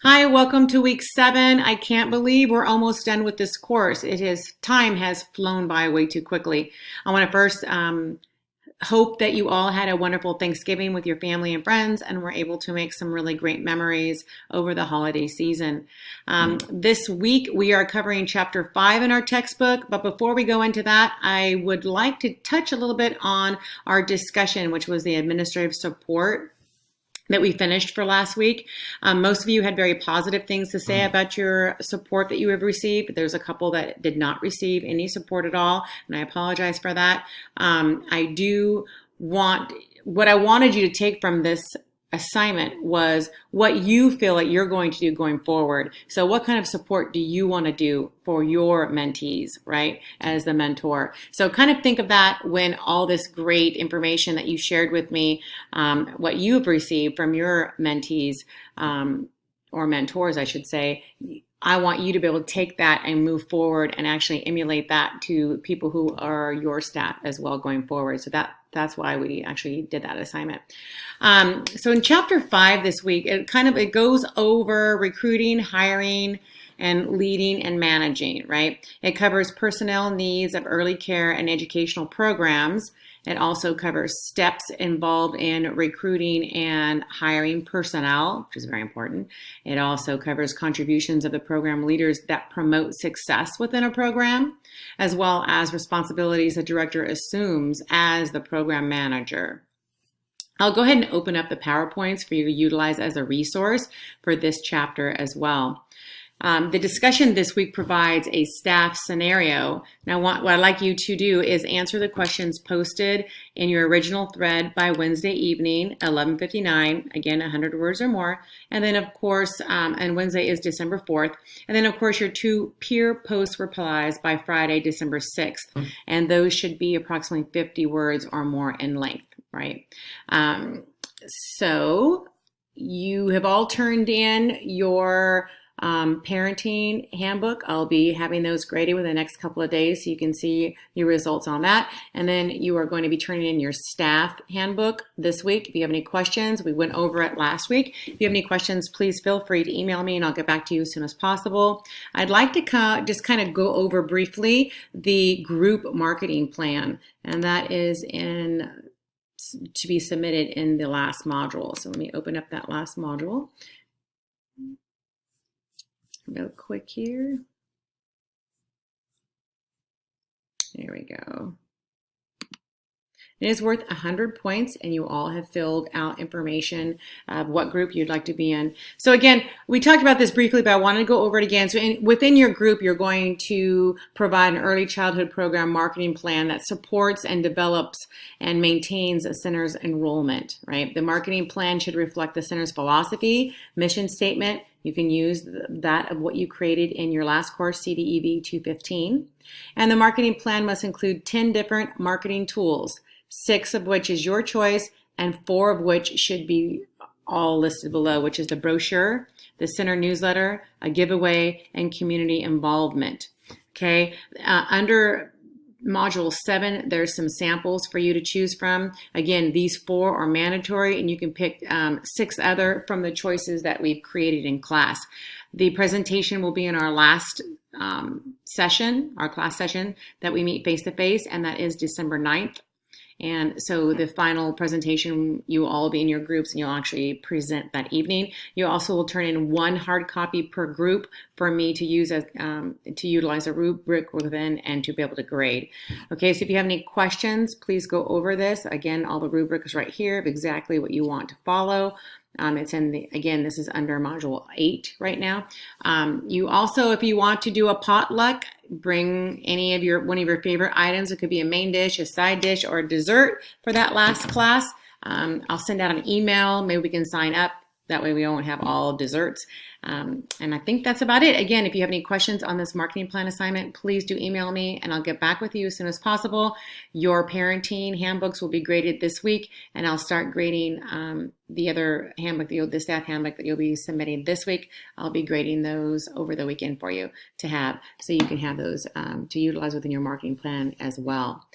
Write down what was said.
Hi, welcome to week 7. I can't believe we're almost done with this course. Time has flown by way too quickly. I want to first hope that you all had a wonderful Thanksgiving with your family and friends and were able to make some really great memories over the holiday season. This week we are covering chapter 5 in our textbook, but before we go into that, I would like to touch a little bit on our discussion, which was the administrative support that we finished for last week. Most of you had very positive things to say about your support that you have received. There's a couple that did not receive any support at all, and I apologize for that. What I wanted you to take from this assignment was what you feel like you're going to do going forward. So what kind of support do you want to do for your mentees, right, as the mentor? So kind of think of that when all this great information that you shared with me, what you've received from your mentees, or mentors, I should say, I want you to be able to take that and move forward and actually emulate that to people who are your staff as well going forward. So that's why we actually did that assignment. So in chapter 5 this week, it goes over recruiting, hiring, and leading and managing, right? It covers personnel needs of early care and educational programs. It also covers steps involved in recruiting and hiring personnel, which is very important. It also covers contributions of the program leaders that promote success within a program, as well as responsibilities the director assumes as the program manager. I'll go ahead and open up the PowerPoints for you to utilize as a resource for this chapter as well. The discussion this week provides a staff scenario. Now, what I'd like you to do is answer the questions posted in your original thread by Wednesday evening, 11:59, again, 100 words or more. And then, of course, and Wednesday is December 4th. And then, of course, your 2 peer post replies by Friday, December 6th. And those should be approximately 50 words or more in length, right? So you have all turned in your parenting handbook. I'll be having those graded within the next couple of days so you can see your results on that. And then you are going to be turning in your staff handbook this week. If you have any questions, we went over it last week. If you have any questions, please feel free to email me and I'll get back to you as soon as possible. I'd like to just kind of go over briefly the group marketing plan, and that is to be submitted in the last module. So let me open up that last module real quick here. There we go. It is worth 100 points, and you all have filled out information of what group you'd like to be in. So again, we talked about this briefly, but I wanted to go over it again. So within your group, you're going to provide an early childhood program marketing plan that supports and develops and maintains a center's enrollment, right? The marketing plan should reflect the center's philosophy, mission statement. You can use that of what you created in your last course, CDEV 215. And the marketing plan must include 10 different marketing tools, 6 of which is your choice, and 4 of which should be all listed below, which is the brochure, the center newsletter, a giveaway, and community involvement. Okay, under Module 7, there's some samples for you to choose from. Again, these 4 are mandatory, and you can pick 6 other from the choices that we've created in class. The presentation will be in our last session, our class session that we meet face-to-face, and that is December 9th. And so the final presentation, you will all be in your groups and you'll actually present that evening. You also will turn in 1 hard copy per group for me to use as to utilize a rubric within and to be able to grade. Okay, so if you have any questions, please go over this. Again, all the rubric is right here of exactly what you want to follow. It's again, this is under module 8 right now. You also, if you want to do a potluck, bring one of your favorite items. It could be a main dish, a side dish, or a dessert for that last class. I'll send out an email. Maybe we can sign up. That way we won't have all desserts. And I think that's about it. Again, if you have any questions on this marketing plan assignment, please do email me and I'll get back with you as soon as possible. Your parenting handbooks will be graded this week, and I'll start grading the other handbook, the staff handbook that you'll be submitting this week. I'll be grading those over the weekend for you to have, so you can have those to utilize within your marketing plan as well.